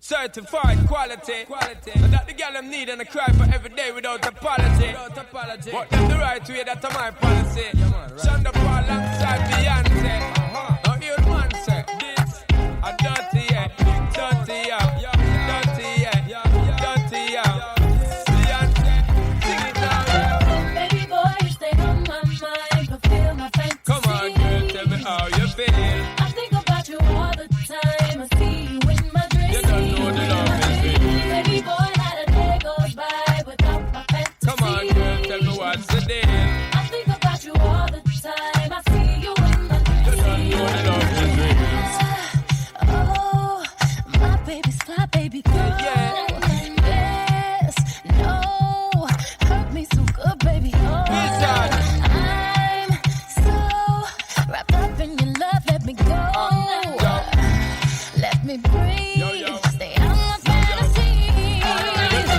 Certified quality. And that the girl them need and I cry for every day without apology. But them the right way, that's my policy. Shonda Paul alongside Beyoncé. Now hear the man say, this a dirty, yeah. Dirty, yeah. Dirty, yeah. Dirty, yeah. Beyoncé, sing it now, yeah. Baby boy, you stay on my mind, fulfill my fantasy. Come on, girl, tell me how you feel. I think about you all the time. I see you in my dreams. You don't know the love is real. Baby boy, not a day goes by without my fantasy. Come on, girl, tell me what's the deal. I think about you all the time. I see you in my dreams. You don't know the love is real. Oh, my baby's fly, baby girl. Yeah. Yes, no, hurt me so good, baby. Oh, Listen. I'm so wrapped up in your love. Let me go. Let me breathe. Yo. Stay on my fantasy.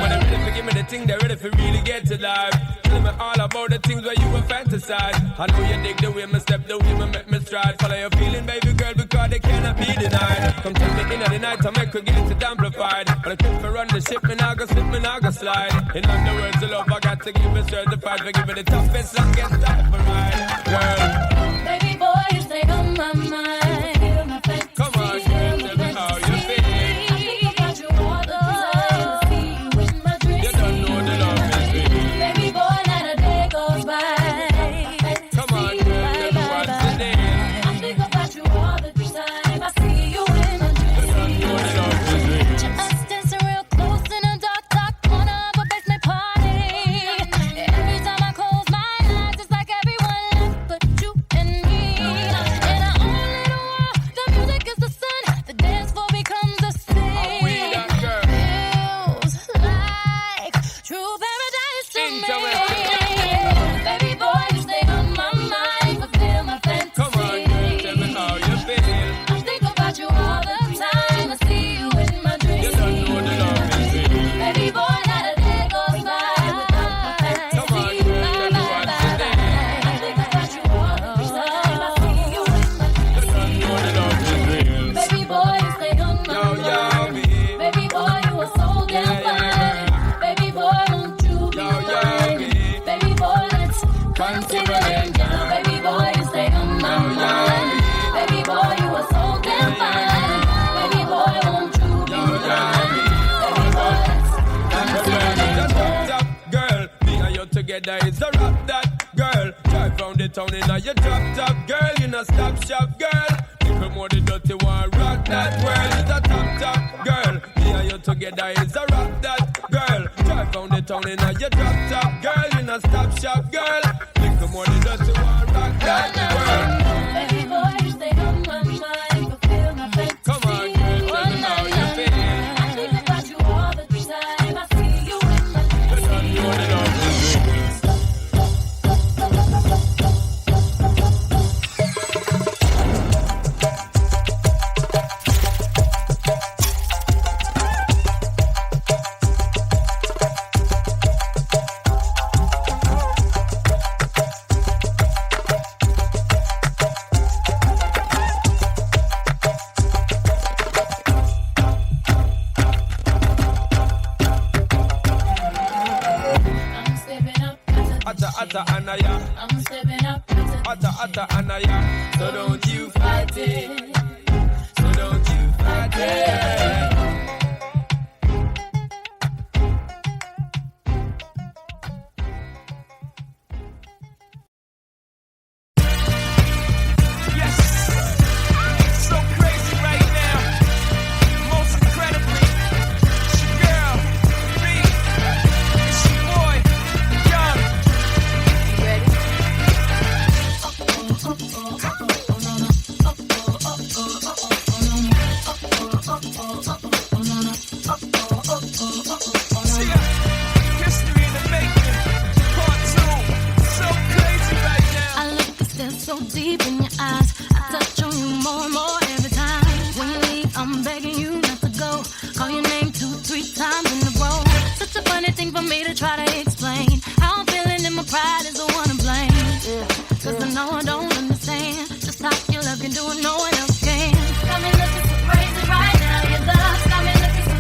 When they're ready for give me the thing, they're ready for really get to life. Tell me all about the things where you were fantasize. I know you dig the way me step, the way me make me stride. Follow your feeling, baby girl, because they cannot be denied. Come tell me in the night, I make her get it amplified. But I quit for run the ship, me now go slip, me now go slide. In other words, the love I got to give it certified. For giving the toughest, longest time for ride. Girl, Baby boy, you stay on my mind. Feel my fantasy. come on, girl, tell me how you feel. I think about you all the time. I see you in my dreams. You don't know the love is real. Baby boy, not a day goes by. Come on, girl, tell me what's the deal. I think about you all the time. I see you in my You don't dreams. know the love is real. Just dancing real close in a dark corner of a basement party. Every time I close my eyes, it's like everyone left but you and me. In our own little world, the music is the sun. The dance floor becomes a Oh, we scene. that girl. Feels like true paradise to me. Baby boy, you stay on my mind, fulfill my fantasy. Come on, girl, tell me how you feel. I think about you all the time. I see you in my dreams. You don't know the love is real. Baby boy, not a day goes by without my fantasy. Come on, girl, tell me what's the deal. I think about you all the time. I see you in my You dreams. don't know the love is real. Baby boy, you stay on my Yo, mind. baby. Baby boy, you are so damn fine. Baby boy, won't you be mine? Baby boy, let's consider it now. Baby boy, you stay on my mind. Baby boy, you are so damn fine. Baby boy, won't you be mine? Baby boy, let's consider it Just now. top girl, me and you together is a rock that girl. Drive round the town in a your top girl, you know stop shop girl. Little more the dirty one, rock that world is a top girl. Me and you together is a rock that girl. Drive round the town in a your top girl, you know stop shop girl. Little more the dirty one, rock that world. Baby boy, you stay on my mind, fulfill my fantasy. Come on, girl, tell me how you feel. I think about you all the time. I see you in my You dreams. don't know the love is real. I'm stepping up to the Atta anaya, I'm stepping up to the atta anaya. So don't you fight it. So don't you fight it. Yes, so crazy right now. Most incredibly, it's your girl, me. It's your boy, Young. History in the making, part 2. So crazy right now. I look and stare so deep in your eyes. I touch on you more and more every time. When you leave, I'm begging you not to go. Call your name 2-3 times in a row. Such a funny thing for me to try to explain. How I'm feeling and my pride is the one to blame. Cause I know I don't understand just how your love can do it, no one else can. Got me looking so crazy right now. Your love got me looking so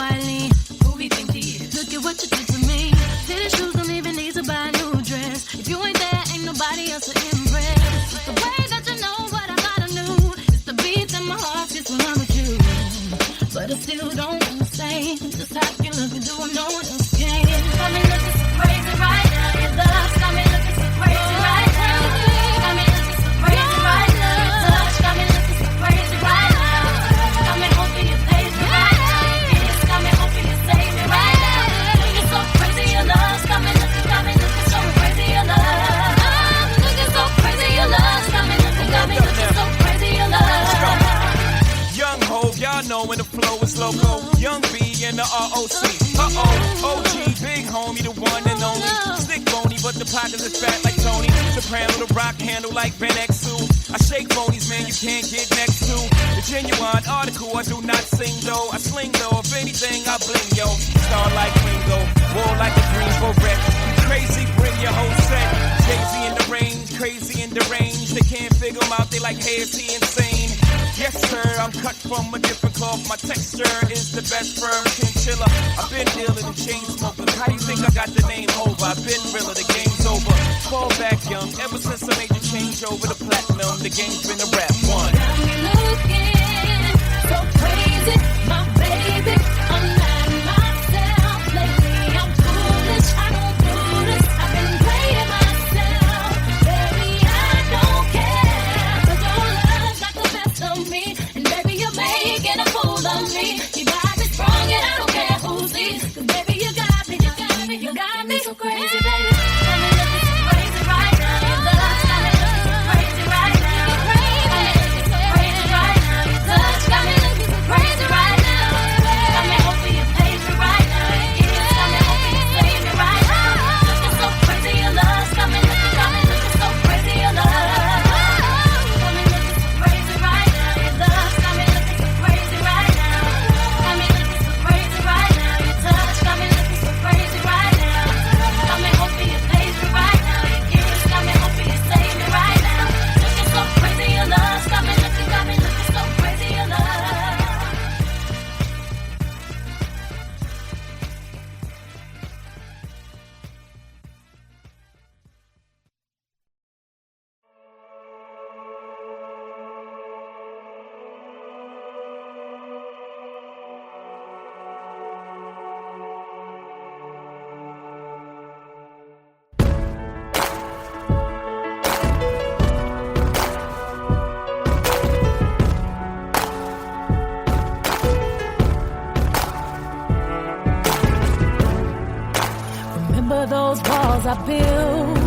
quietly. Who he think he is? Look at what you did to me. Fitted shoes don't even need to buy a new dress. If you ain't there, ain't nobody else to impress. It's the way that you know what I gotta do. It's the beats in my heart just when I'm with you. But I still don't understand just how you look and do what no one else can. Got me looking so crazy right now. Your love got me looking so crazy right now. Got me looking so crazy right now. Your touch got me looking so crazy right now. Got me hoping you save me right now. Your kiss got me hoping you save me right now. Looking so crazy, your love got me looking so crazy, your love. Looking so crazy, your love got me looking so crazy, your love. Young Hov, y'all know when the flow is loco. Young B and the ROC. OG, big homie, the one and only. Slick bony, but the pockets is fat like Tony. Soprano, the rock handle like Ben X2. I shake bonies, man, you can't get next to. The genuine article, I do not sing though. I sling though, if anything, I bling yo. Star like Ringo, war like a Greensboro wreck. Crazy, bring your whole set. Jay-Z in the range, crazy in the range. They can't figure him out, they like, hey, is he insane? Yes, sir, I'm cut from a different cloth. My texture is the best firm chinchilla. I've been dealing in chain smokers. How you think I got the name over? I've been realer, the game's over. Fall back young, ever since I made the change over to platinum, the game's been a rap one. Got me looking so crazy, my baby. I'm not myself lately. I'm foolish, I don't do this. I've been playing myself, baby. I don't care. 'Cause your love got the best of me, and baby, you're making a fool of me. You got me strong, and I don't care who sees. 'Cause baby, you got me so crazy, baby. Got me looking so crazy right now. Your love got me looking so crazy right now. Crazy right now. Your touch got me looking so crazy right now. Got me hoping you save me right now. Your kiss got me hoping you save me right now. Looking so crazy, your love got me looking so crazy, your love. Got me looking so crazy right now. Your love got me looking so crazy right now. Got me looking so crazy right now. Your touch got me looking so crazy right now. Got me hoping you save me right now. Your kiss got me hoping you save me right now. Looking so crazy, your love got me looking so crazy, your love. Remember those walls I built?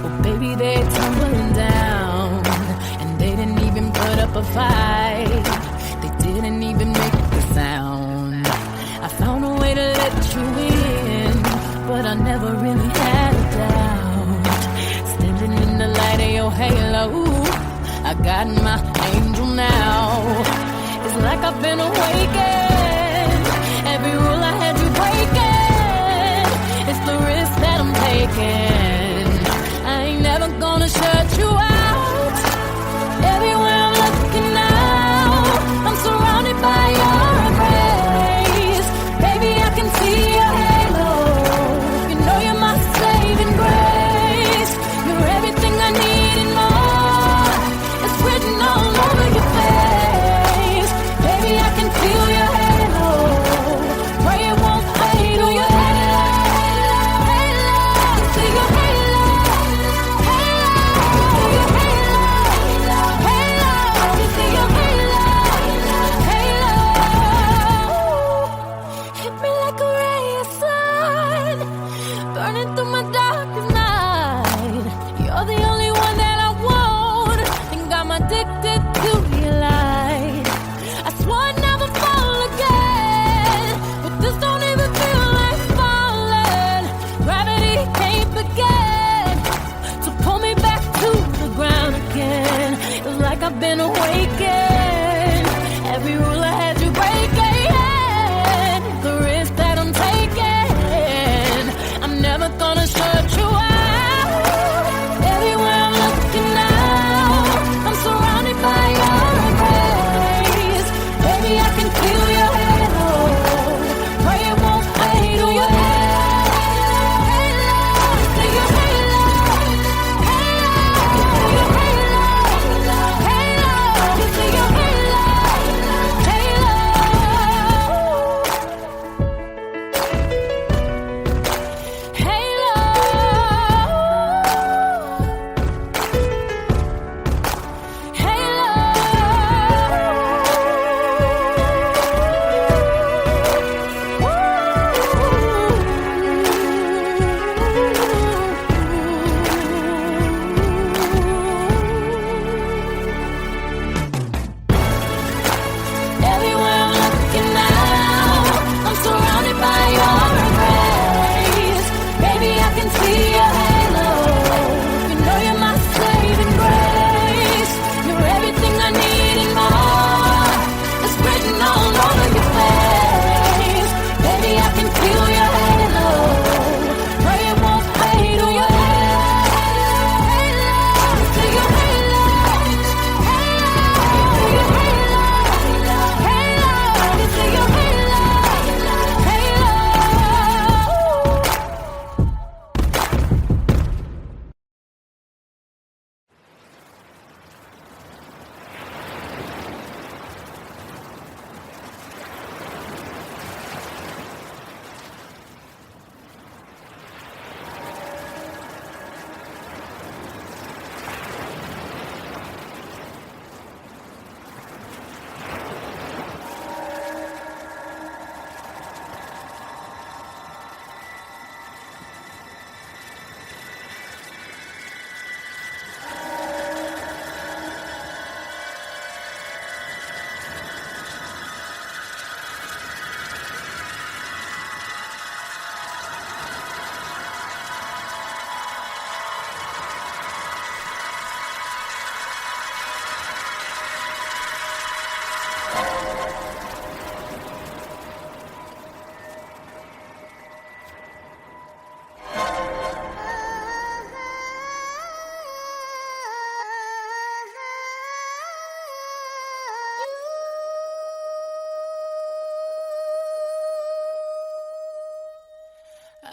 Well, baby, they're tumbling down. And they didn't even put up a fight. They didn't even make a sound. I found a way to let you in, but I never really had a doubt. Standing in the light of your halo, I got my angel now. It's like I've been awakened. Every rule I had you breaking. It's the risk that I'm taking. I ain't never gonna shut you out. Everywhere I'm looking now, I'm surrounded by your embrace. Baby, I can see your halo. You know you're my saving grace. You're everything I need and more. It's written all over your face. Baby, I can feel your halo. Pray it won't fade or your halo. See your halo. See your halo. See your halo. Hit me like a ray of sun, burning through my darkest night. You're the only one that I want, think I'm addicted to your light. I swore I'd never fall again, but this don't even feel like falling. Gravity can't begin to pull me back to the ground again. It's like I've been awakened. Every rule I had you breaking. The risk that I'm taking, I'm never gonna show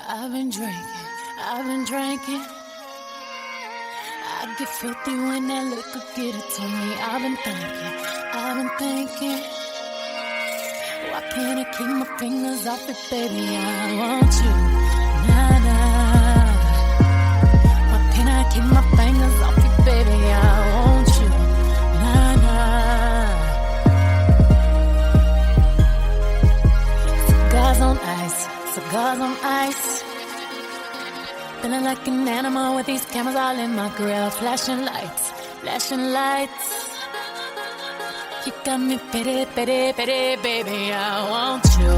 I've been drinking. I get filthy when that liquor get it to me. I've been thinking. Why can't I keep my fingers off it, baby? I want you, nah. Why can't I keep my fingers off it, baby? I want you, nah. Cigars on ice. Feeling like an animal with these cameras all in my grill. Flashing lights. You got me pity, baby. I want you,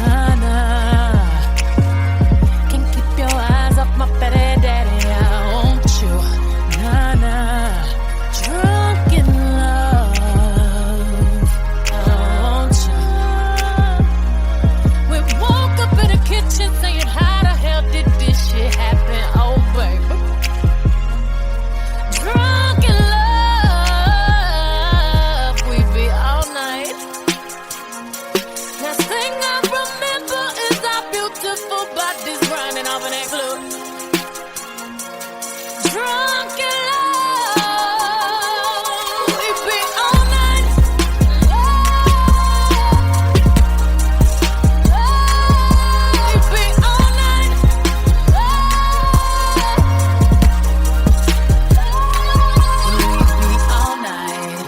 nah. Can't keep your eyes off my petty daddy. I want you, nah. Drunk in love. I want you. We woke up in the kitchen saying, how the hell did this shit happen? Oh, baby. Drunk in love. We be all night. Last thing I remember is our beautiful bodies running off in that club. Drunk in love. We be all night. We be all night. We be all night.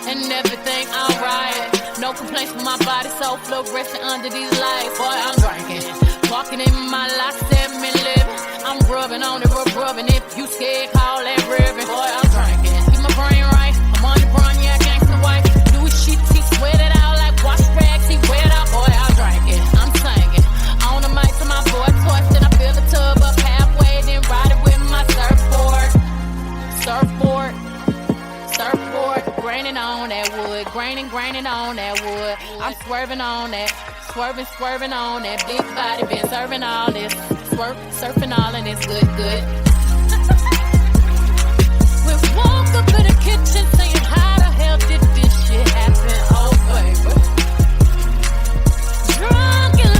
And everything alright. No complaints from my body, so fluorescent under these lights. Boy, I'm drinking. Walking in my life, 7 living. I'm rubbing on it, rubbing. If you scared, call that ribbon. Boy, I'm drinking. Keep my brain right. I'm on the run, yeah, gangsta wife. Do his shit, he sweat it out like wash rags. He wet out, boy, I'm drinking. I'm singing. On the mic to my boy, twice, then I fill the tub up halfway, then ride it with my surfboard. Graining on that wood, graining on that wood. I'm swerving on that, swerving on that big body. Been serving all this, surfing all and it's good. We woke up in the kitchen saying, how the hell did this shit happen? Oh, baby. Drunk in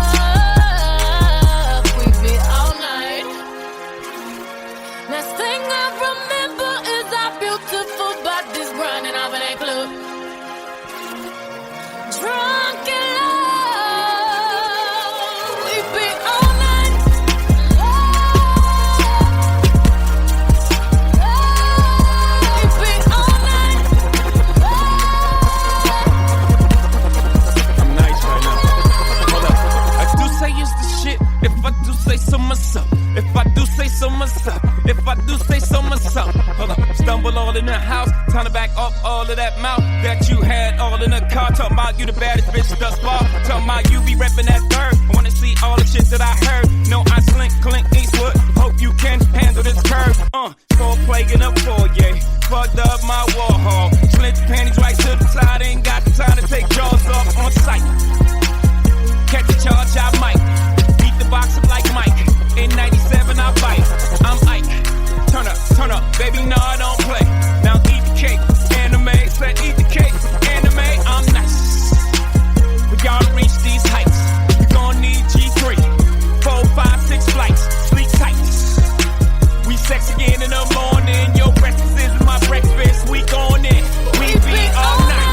love, we be all night. Last thing I remember is our beautiful bodies running off in that club. Drunk in love, we be all night. We be all night. I'm nice right now. Hold up. I do say it's the shit. If I do say so myself. If I do say so myself. If I do say so myself. Hold up. Stumble all in the house. Time to back up all of that mouth that you had all in the car. Talking about you the baddest bitch thus far. Talking about you be reppin' that third. I wanna see all the shit that I heard. No, I slink, Clint Eastwood. Hope you can handle this curve. Full plague in a foyer. Fucked up my Warhol. Slint the panties right to the side. Ain't got the time to take jaws off on sight. Catch a charge, I might. Beat the box up like Mike. In 97, I bite. I'm Ike. Turn up, baby, no, I don't play. Now eat the cake, anime. Said eat the cake, anime. I'm nice. We gotta reach these heights. You gon' need G3. 4, 5, 6 flights. Sleep tight. We sex again in the morning. Your breakfast is my breakfast. We gon' in. We be all night.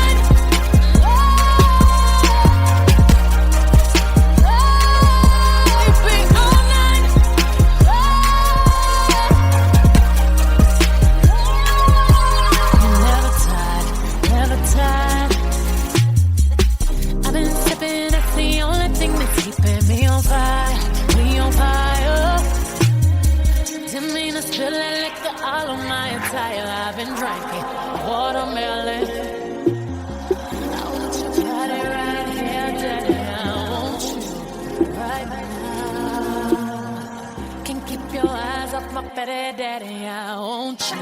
I've been drinking watermelon. I want your body right here, daddy. I want you right now. Can't keep your eyes off my fatty daddy. I want you.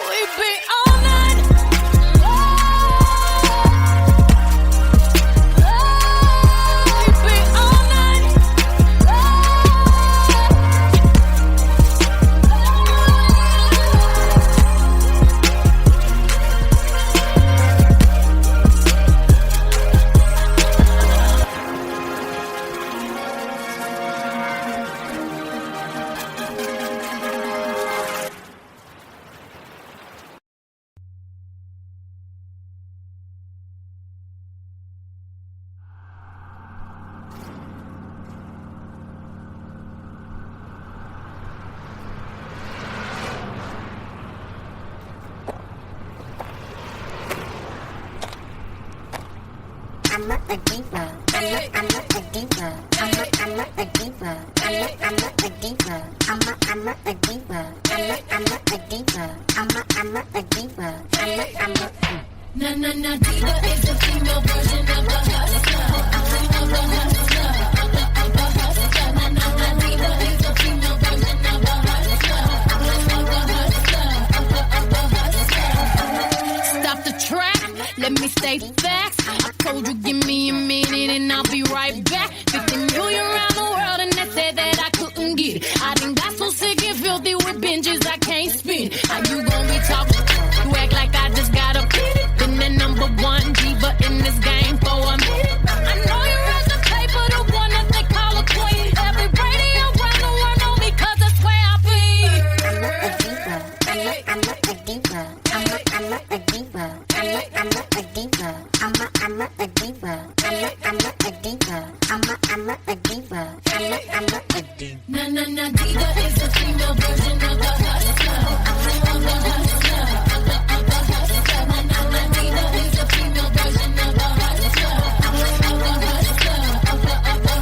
We be all night. Na na na, diva is the female version of a hustler. Of a hustler. Of a hustler. Na na na, diva is the female version of a hustler. Of a hustler. Of a hustler. Stop the track, let me state facts. I told you give me a minute and I'll be right back. 50 million around the world and they said that I couldn't get it. I done got so sick and filthy with binges I can't spin. How you gonna be talking? You act like I just got a beat it. Been the number one diva in this game for a minute. I know you read the paper, the one that they call a queen. Every radio around the world know me 'cause that's where I be. I'm not a diva. I'm not a diva. I'm not a diva. I'm not a diva. I'm not a diva. I'm not a diva. I'm not a diva. Na na na, diva is the female version of a hustler. Of a hustler. Of a hustler. Na na na, diva is the female version of a hustler. Of a hustler. Of a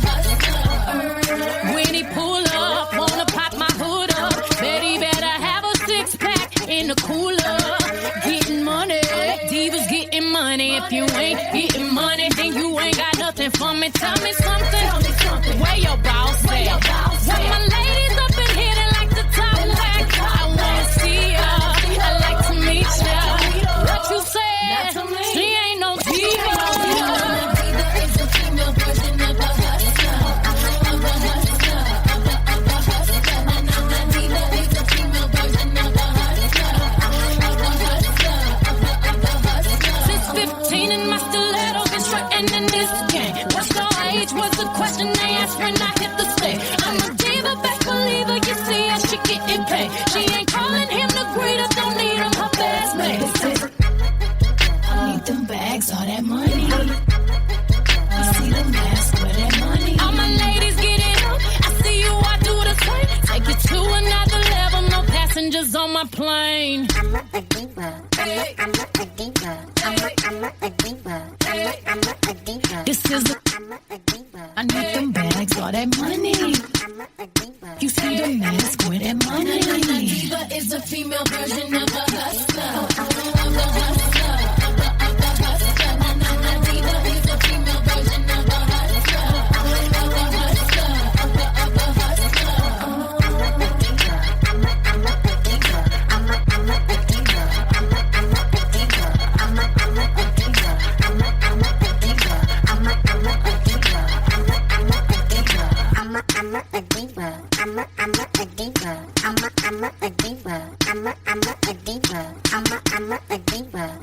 hustler. When he pull up, wanna pop my hood up. Betty better have a six pack in the cooler. Getting money, divas getting money. If you ain't getting money, then you ain't got nothing for me. Tell me something. Where your boss at? Where my ladies up in here that like to talk back? I wanna see ya. I like to meet ya. What you said? She ain't no diva. Diva is the female version of a hustler. Of a hustler. Of a hustler. Na na na, diva is the female version of a hustler. Of a hustler. Of a hustler. Since 15 in my stilettos been strutting in this game. What's your age? Was the question they asked when I hit the stage. I'm a diva, best believer. You see her, she getting paid. She ain't calling him the greeter, don't need him her best mate. I need them bags, all that money. You see the mask with that money. All my ladies get it up. I see you, I do the same. Take it to another level, no passengers on my plane. I'm not a diva. I'm not a diva. I'm not a diva. I'm not a diva. This is a I'm not a diva. I need them bags, all that money. I'm not a diva. You see the mask with that money. Na diva is the female version of a hustler. Of a hustler. Of a hustler. Na na na, diva is the female version of a hustler. Of a hustler. Of a hustler. I'm not a diva. I'm not a diva. I'm not a diva. I'm not a diva. I'm not a diva. I'm not a diva. I'm not a diva. I'm not a diva. I'm not a diva. I'm not a diva. I'm not a diva. I'm not a diva. I'm not a diva.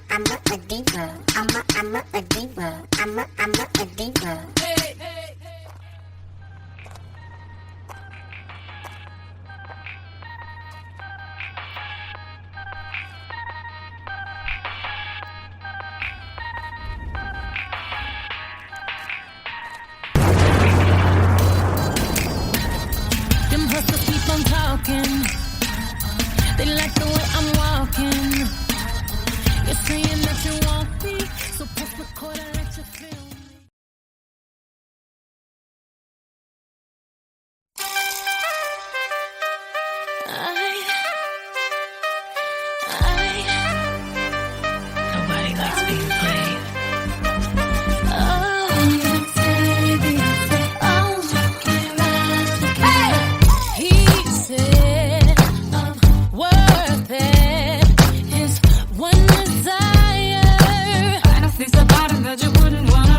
I'm not a diva. I'm not a diva. I'm not a diva. Hey, hey, hey. Them hustlers keep on talking. They like the way I'm walking. You're saying that you want me, so press record and let you feel me. Nobody likes being played. He said I'm worth it. His one desire. I don't think about it that you wouldn't wanna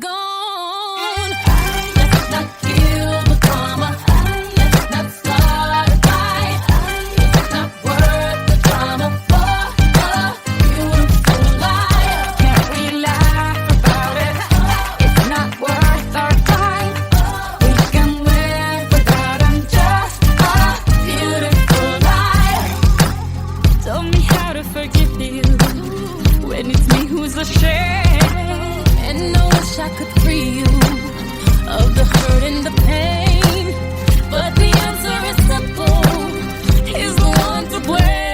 gone. Let's not kill the drama. Let's not start a fight. It's not worth the drama for a beautiful life. Can't we laugh about it? It's not worth our time. We can live without him. Just a beautiful life. Tell me how to forgive you when it's me who's ashamed. And I wish I could free you of the hurt and the pain, but the answer is simple. He's the one to blame.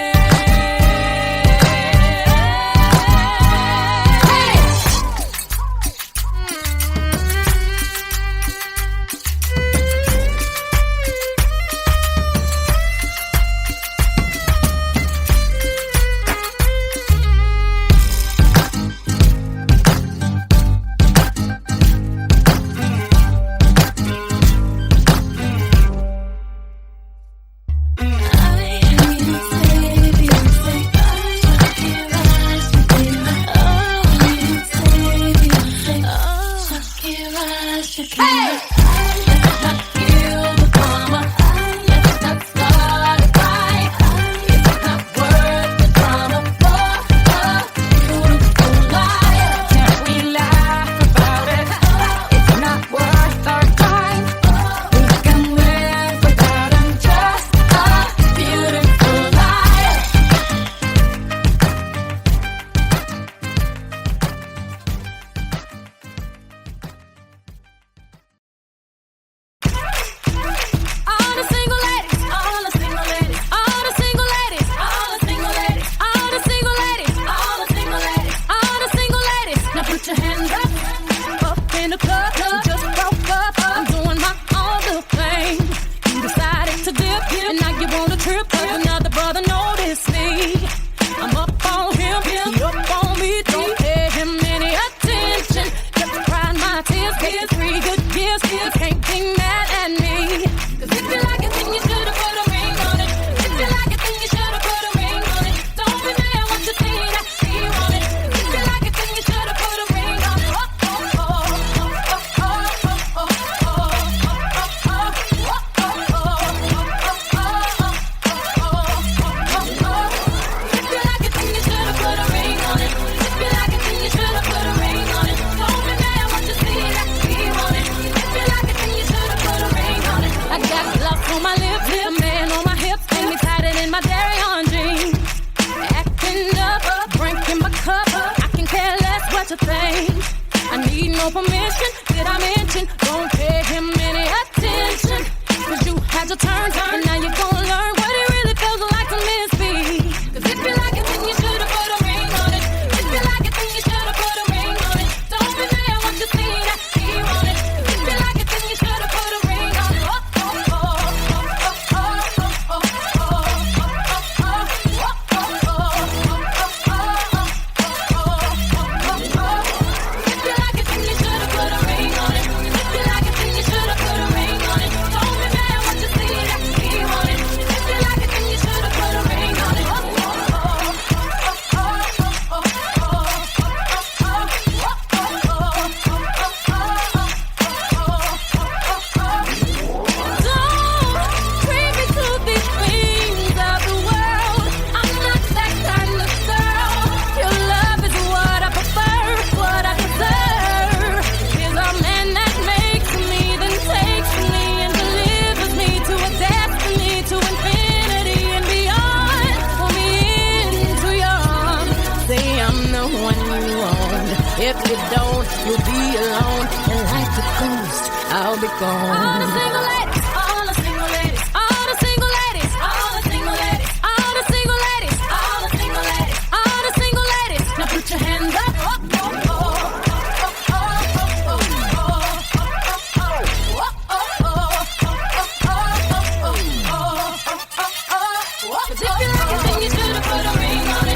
If you don't, you'll be alone. And like a ghost, I'll be gone. All the single ladies, all the single ladies, all the single ladies, all the single ladies, all the single ladies, all the single ladies, all the single ladies. Now put your hands up. If you like it, then you should have put a ring on it.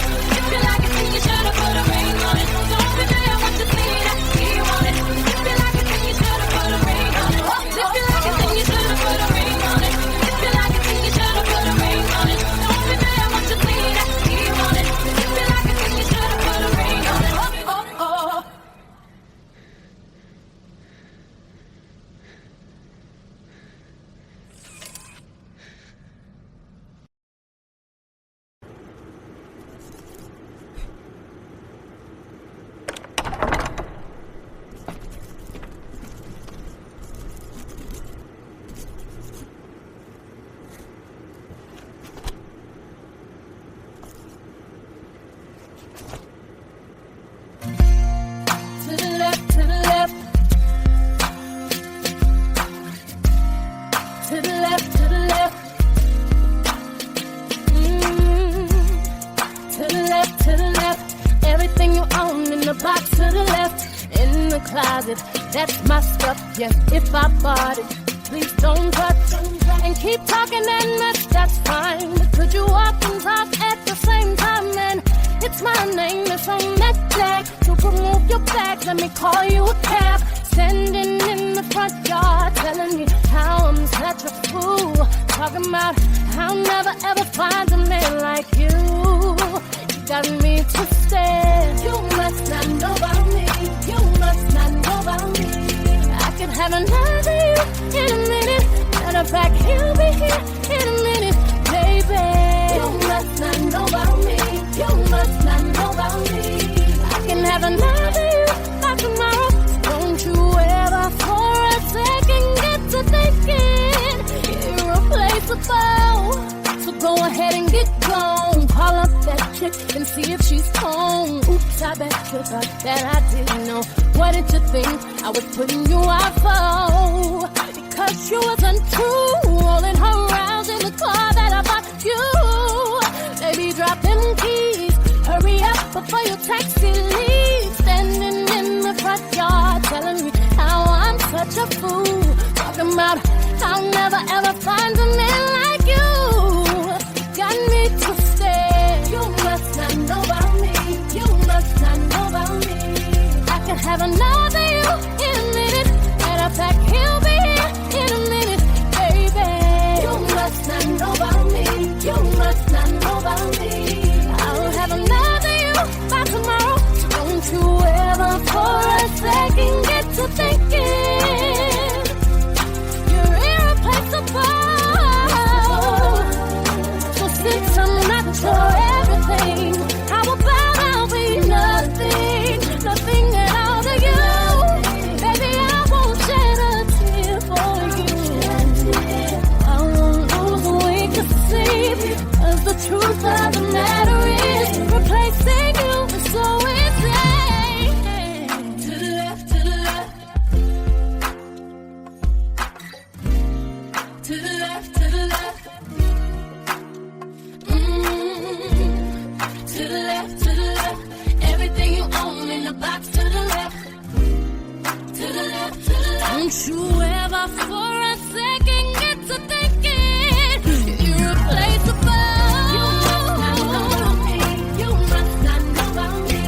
That's my stuff, yes, if I bought it. Please don't touch and keep talking that much, that's fine. But could you walk and talk at the same time? And it's my name that's on that tag. So remove your bags, let me call you a cab. Standing in the front yard, telling me how I'm such a fool. Talking about how I'll never ever find a man like you. You got me twisted. You must not know about me. You must not know about me. I could have another you in a minute. Matter of fact, he'll be here in a minute, baby. You must not know about me. You must not know about me. I can have another you by tomorrow. Don't you ever for a second get to thinking irreplaceable. So go ahead and get gone. Call up that chick and see if she's home. Oops, I bet you thought that I didn't know. What did you think I was putting you out for? Because you was untrue, rolling her around in the car that I bought you. Baby, drop them keys. Hurry up before your taxi leaves. Standing in the front yard, telling me how I'm such a fool. Talking about I'll never ever find a man like you. Got me twisted. You must not know about me. You must not know about me. I can have another you in a minute. Matter of fact, he'll be here in a minute, baby. You must not know about me. You must not know about me. I'll have another you by tomorrow. So don't you ever for a second get to thinking you're irreplaceable. So since I'm not your everything, how about I'll be nothing, nothing at all to you? Baby, I won't shed a tear for you. I won't lose a wink of sleep, 'cause the truth of the matter is replacing you is so insane. To the left, to the left. To the left, to the left. To the left, to the left. Everything you own in the box to the left. To the left, to the left. Don't you ever for a second get to thinking you're irreplaceable. You must not know about me. You must not know about me.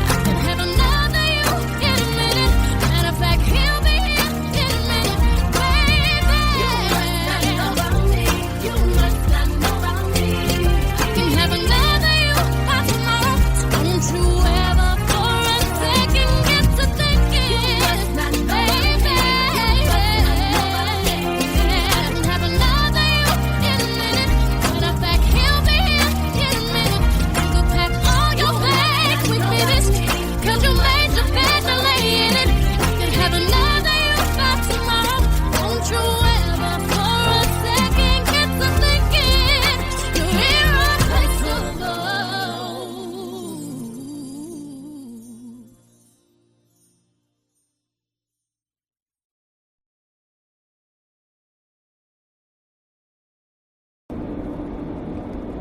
I can have another you in a minute. Matter of fact, he'll be here in a minute, baby. You must not know about me. You must not know about me. I can have another you by tomorrow. So don't you ever for a second get to thinking you must not know about me. I can have another you in a minute. Matter of fact, he'll be here in a minute. You can pack all your bags with me this week, 'cause you made your bed to lay in it. I can have another you by tomorrow. Don't you ever for a second get to thinking you're irreplaceable.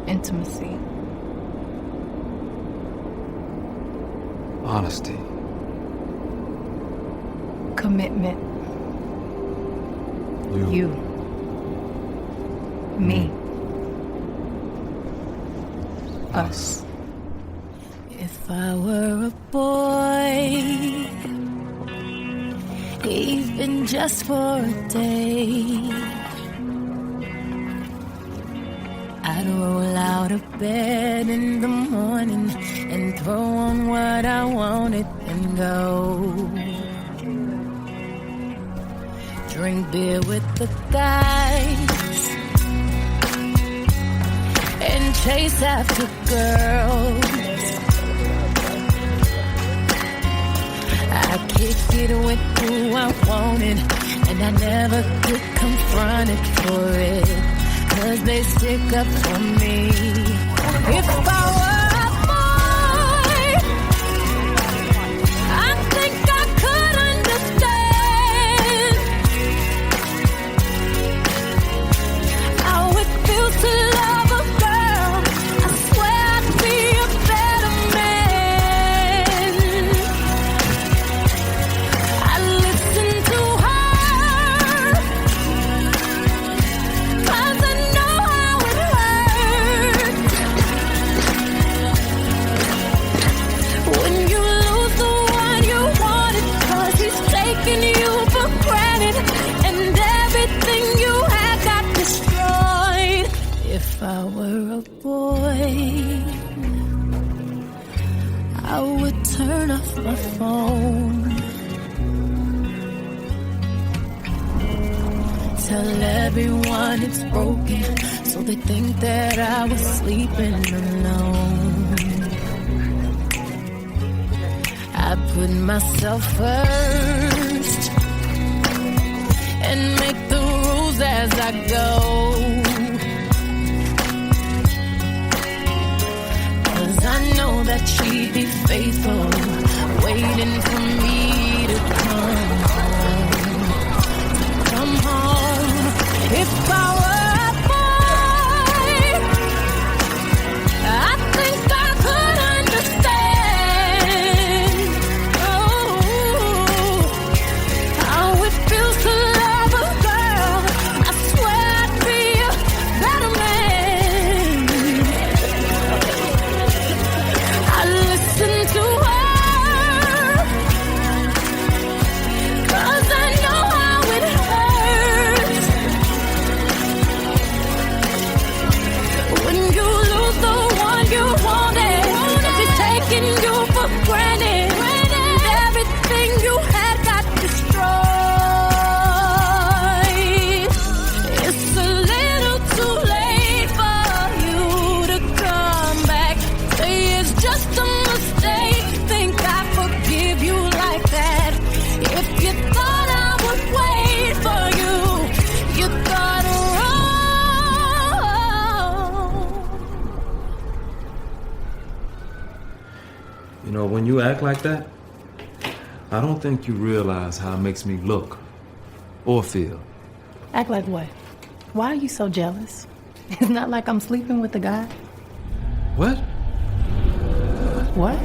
Intimacy. Honesty. Commitment. You. Me. Us. If I were a boy, even just for a day, I'd roll out of bed in the morning and throw on what I wanted and go. Drink beer with the guys and chase after girls. I kicked it with who I wanted, and I never get confronted for it, 'cause they stick up for me. If I were a boy, I think I could understand how it feels to love a girl. I swear I'd be a better man. I If I were a boy, I would turn off my phone. Tell everyone it's broken, so they think that I was sleeping alone. I put myself first and make the rules as I go. 'Cause I know that she'd be faithful, waiting for me to come home. Come home. If I were a boy, I think I could understand. Oh, how it feels to love a girl. I swear I'd be a better man. I listen to her, 'cause I know how it hurts when you lose the one you wanted. She's taking you for granted. Everything you had got destroyed. It's a little too late for you to come back. Say it's just a mistake. Think I forgive you like that. If you thought I would wait for you, you thought wrong. You know, when you act like that, I don't think you realize how it makes me look or feel. Act like what? Why are you so jealous? It's not like I'm sleeping with the guy. What? What?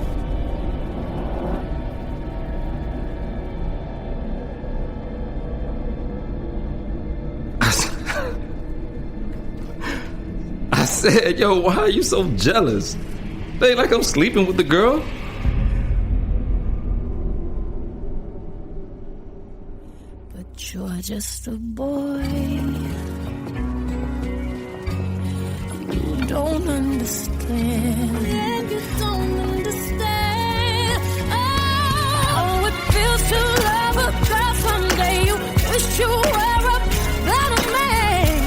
I said, yo, why are you so jealous? They ain't like I'm sleeping with the girl. But you're just a boy. You don't understand. Yeah, you don't understand. Oh, how it feels to love a girl someday. You wish you were a better man.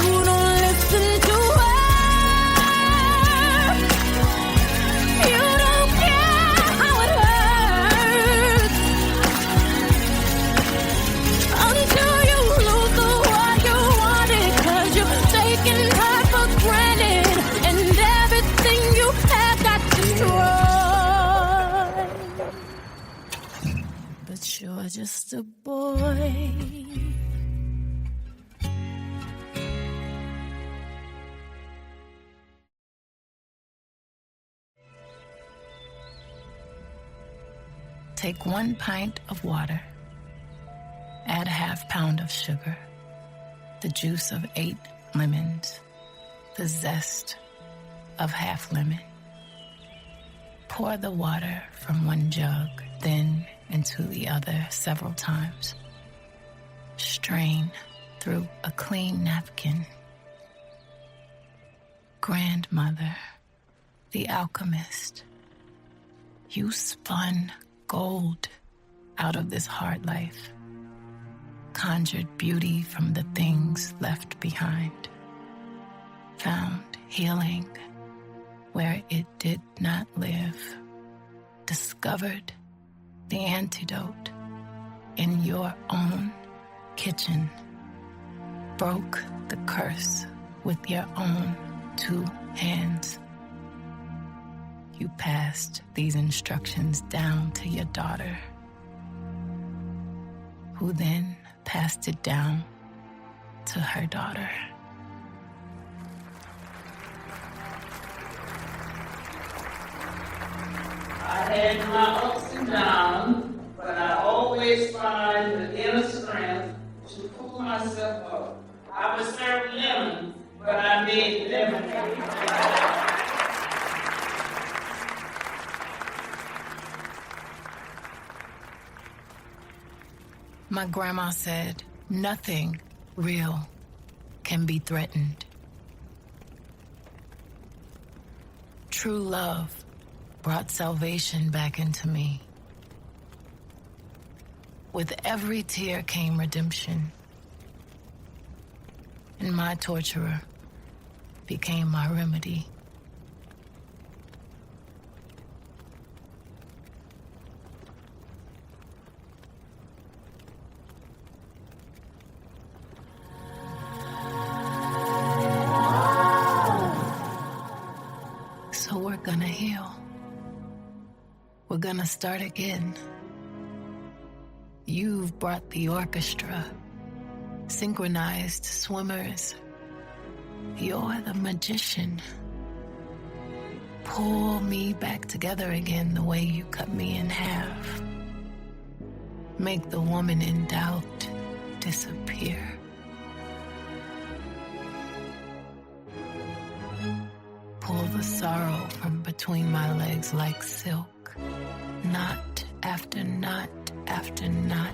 You don't listen to her. You don't care how it hurts until you lose the one you wanted. 'Cause you're taking her for granted, and everything you have got destroyed. But you're just a boy. Take 1 pint of water. Add a ½ pound of sugar. The juice of 8 lemons. The zest of ½ lemon. Pour the water from 1 jug, then into the other several times. Strain through a clean napkin. Grandmother, the alchemist, you spun gold out of this hard life, conjured beauty from the things left behind, found healing where it did not live, discovered the antidote in your own kitchen, broke the curse with your own 2 hands. You passed these instructions down to your daughter, who then passed it down to her daughter. I had my ups and downs, but I always find the inner strength to pull myself up. I would serve lemons, but I made lemonade. My grandma said, nothing real can be threatened. True love brought salvation back into me. With every tear came redemption, and my torturer became my remedy. So we're gonna heal. We're gonna start again. You've brought the orchestra, synchronized swimmers. You're the magician. Pull me back together again the way you cut me in half. Make the woman in doubt disappear. Pull the sorrow from between my legs like silk, knot after knot after knot.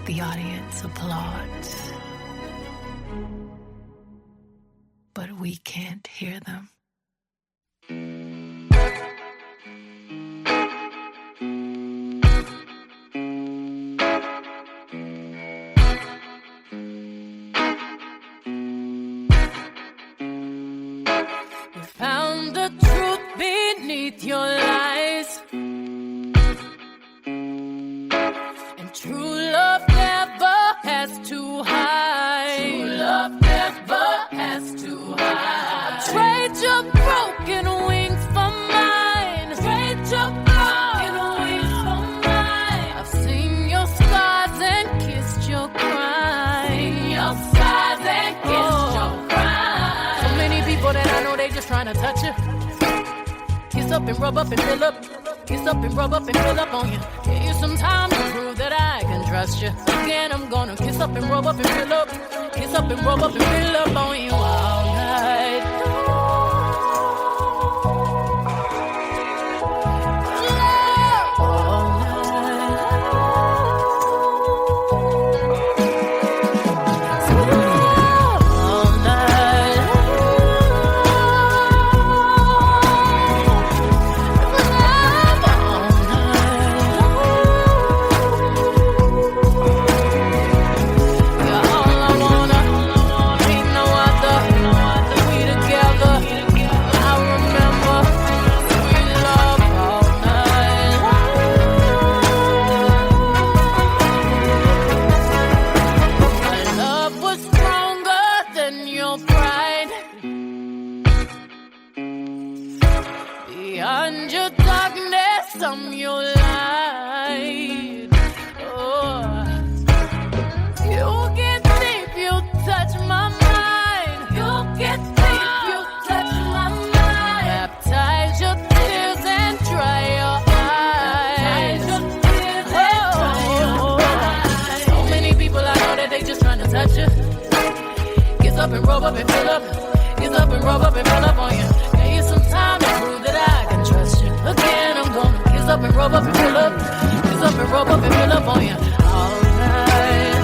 The audience applauds, but we can't hear them. We found the truth beneath your lies, and true love never has to hide. True love never has to hide. Trade your broken wings for mine. Trade your broken wings for mine. I've seen your scars and kissed your crime. Seen your scars and kissed your crime. So many people that I know, they just trying to touch you. Kiss up and rub up and fill up. Kiss up and rub up and fill up on you. Give you some time to prove that I can trust you. Again, I'm gonna kiss up and rub up and fill up. Kiss up and rub up and fill up on you all night. All night. Sweet love all night. Beyond your darkness, I'm your light. Oh, you get deep, you touch my mind. You get deep, you touch my mind. Baptize your tears and dry your eyes. So many people I know that they just trying to touch you. Kiss up and rub up and fill up. Kiss up and rub up and fill up on you. Give you some time to prove that I can trust you. Again, I'm gonna kiss up and rub up and fill up. Kiss up and rub up and fill up on you. All night.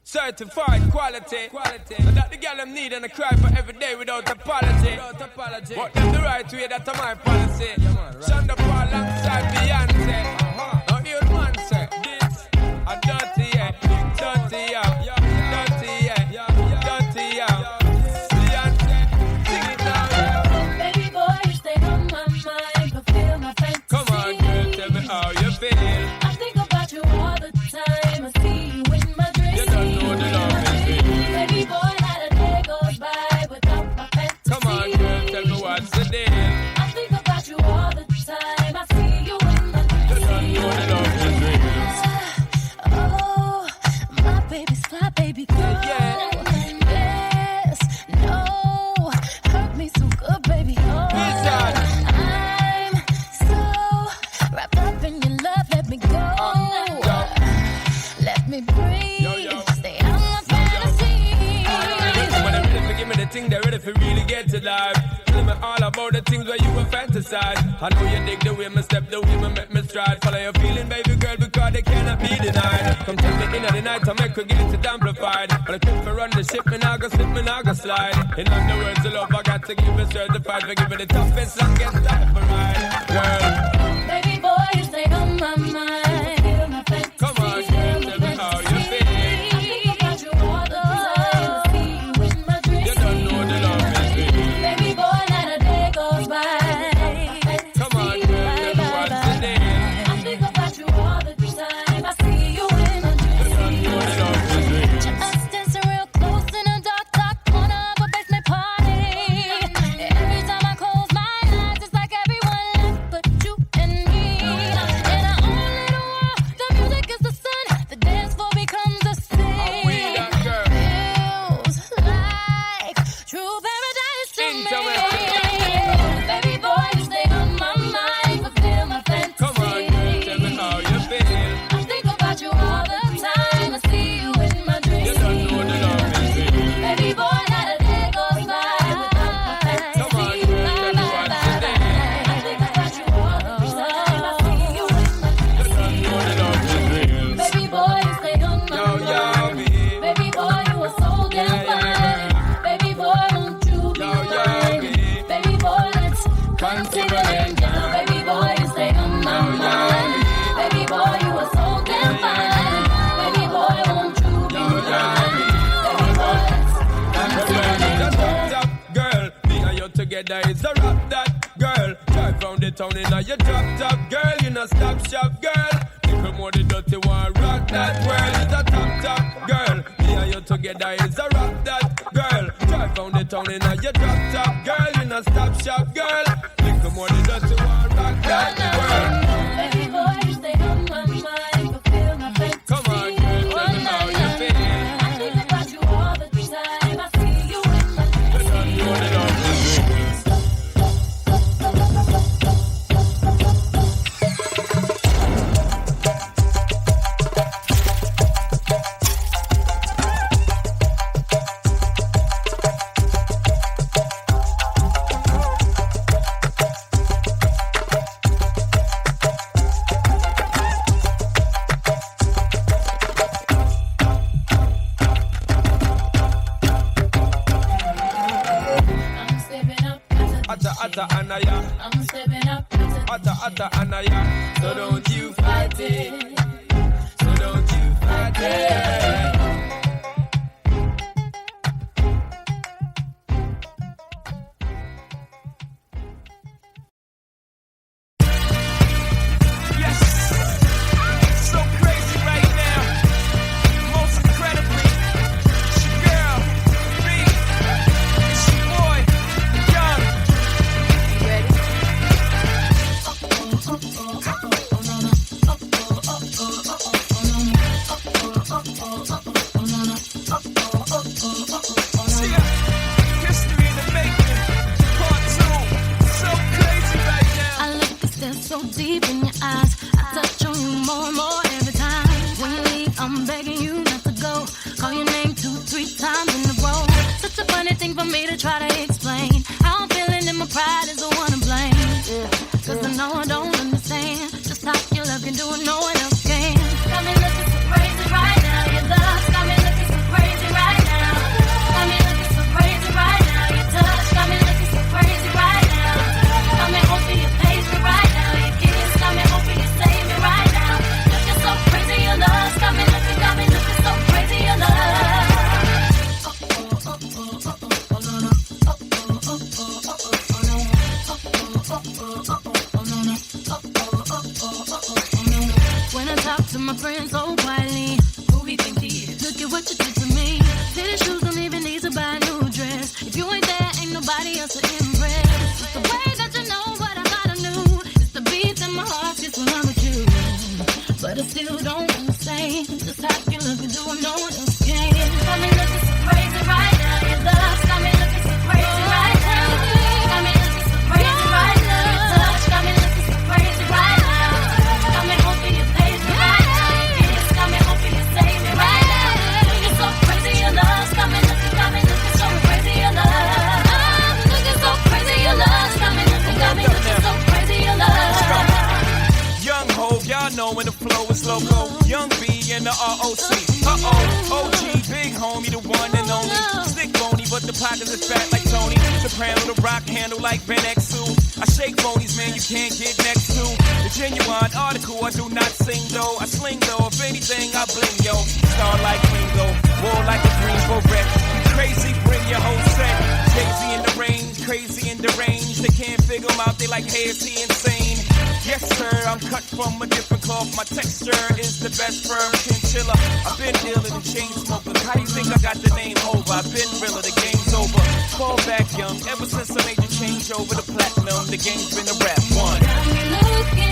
Certified quality. And that the girl them need and I cry for every day without apology. But them the right way, that's my policy. Shonda Paul alongside Beyoncé. Now hear man say this a dirty yeah, dirty yeah, dirty yeah. me how you feel. I think about you all the time. I see you in my dreams. You don't know the love is real. Baby boy, not a day goes by without my fantasy. Come on, girl, tell me what's the deal. I think about you all the time. I see you in my dreams. You don't know the love is real. Oh, my baby's fly, baby girl. Yeah. Yes, no, hurt me so good, baby. Oh, Listen. I'm so wrapped up in your love. Let me go. Let me breathe. Yo. Stay out my fantasy. When they're ready to give me the thing, they're ready for really get to life. Tell me all about the things where you were fantasize. I know you dig the way me step, the way me make me stride. Follow your feeling, baby girl, because they cannot be denied. Come take me in at the night to make her get it amplified. But I keep run the ship, me now go slip, me now go slide. In other words, the love I got to give it certified. For giving the toughest longest time for ride. Girl, Baby boy, you stay on my mind. Feel my fantasy. come on, girl, tell me how you feel. I think about you all the time. I see you in my dreams. You don't know the love is real. Baby boy, not a day goes by. Come on, girl, tell me what's the deal. I think about you all the time. I see you in my You don't dreams. know the love is real. Us dancing real close in a dark corner of a basement party. Every time I close my eyes, it's like everyone left but you and me. In our own little world, the music is the sun. The dance floor becomes the Are we sea. that girl? Feels like true paradise to me. Interesting. Baby boy, you stay on my mind, fulfill my fantasy. Come on, girl, tell me how you feel. I think about you all the time. I see you in my dreams. You don't know the love is real. Baby boy, not a day goes by without my fantasy. Come on, girl, tell me what's the deal. I think about you all the time. I see you in my You dreams. don't know the love is real. Baby boy, you stay on my Yo, mind. baby. Baby boy, you are so damn fine. Baby boy, won't you be Yo, mine? baby. Baby boy, let's consider it down. Baby boy, you stay on my mind. Baby boy, you are so damn fine. Baby boy, won't you be mine? Baby boy, let's consider it The down. top girl, me and you together is the rock that girl. Drive round the town in a your top girl, you know stop shop girl. Little more the dirty one, rock that world is a top girl. Me and you together is the rock that girl. Drive round the town in a your top girl, you know stop shop girl. Little more the dirty one, rock that world. Baby boy, you stay on my mind, fulfill my fantasy. Come on, girl, tell me how you feel. I think about you all the time. I see you in my You dreams. don't know the love is real. I'm stepping up to the Atta anaya, I'm stepping up to the atta anaya. So don't you fight it. So don't you fight it. Yes, so crazy right now. Most incredibly, it's your girl, me. It's your boy, Young. You ready? History in the making, part 2. So crazy right now. I look and stare so deep in your eyes. I touch on you more and more every time. When you leave, I'm begging you not to go. Call your name 2-3 times in a row. Such a funny thing for me to try to explain. How I'm feeling and my pride is the one to blame. Cause I know I don't understand just how your love can do it, no one else can. Got me looking so crazy right now. Your love got me looking so crazy right now. Got me looking so crazy right now. Your touch got me looking so crazy right now. Got me hoping you page me right now. Your kiss got me hoping you save me right now. Looking so crazy, your love got me looking so crazy, your love. what you did to me. Fitted shoes don't even need to buy a new dress. If you ain't there, ain't nobody else to impress. It's the way that you know what I gotta do. It's the beat in my heart just when I'm with you. But I still don't understand just how you look and do no one else can. Got me looking so crazy right now. Your love got me looking so crazy right now. Got me looking so crazy right now. Your touch got me looking so crazy right now. Got me hoping you save me right now. Your kiss got me hoping you save me right now. Looking so crazy, your love got me looking so crazy, your love. I'm looking so crazy, your love got me looking so crazy, your love. Young Hov, y'all know when the flow is loco. Young B in the ROC. OG, big homie, the one and only. Stick bony, but the pockets is fat like Tony. Soprano, the rock handle like Ben X2. I shake bonies, man, you can't get next to. The genuine article, I do not sing though. I sling though, if anything, I bling yo. Star like Ringo, war like a Greenbow wreck. Crazy, bring your whole set. Crazy in the range, crazy in the range. They can't figure him out, they like, hey, is he insane? Yes, sir, I'm cut from a different cloth. My texture is the best firm chinchilla. I've been dealing with chain smokers. How do you think I got the name over? I've been realer, the game's over. Fall back young, ever since I made the change over the platinum. The game's been a rap one. Got me looking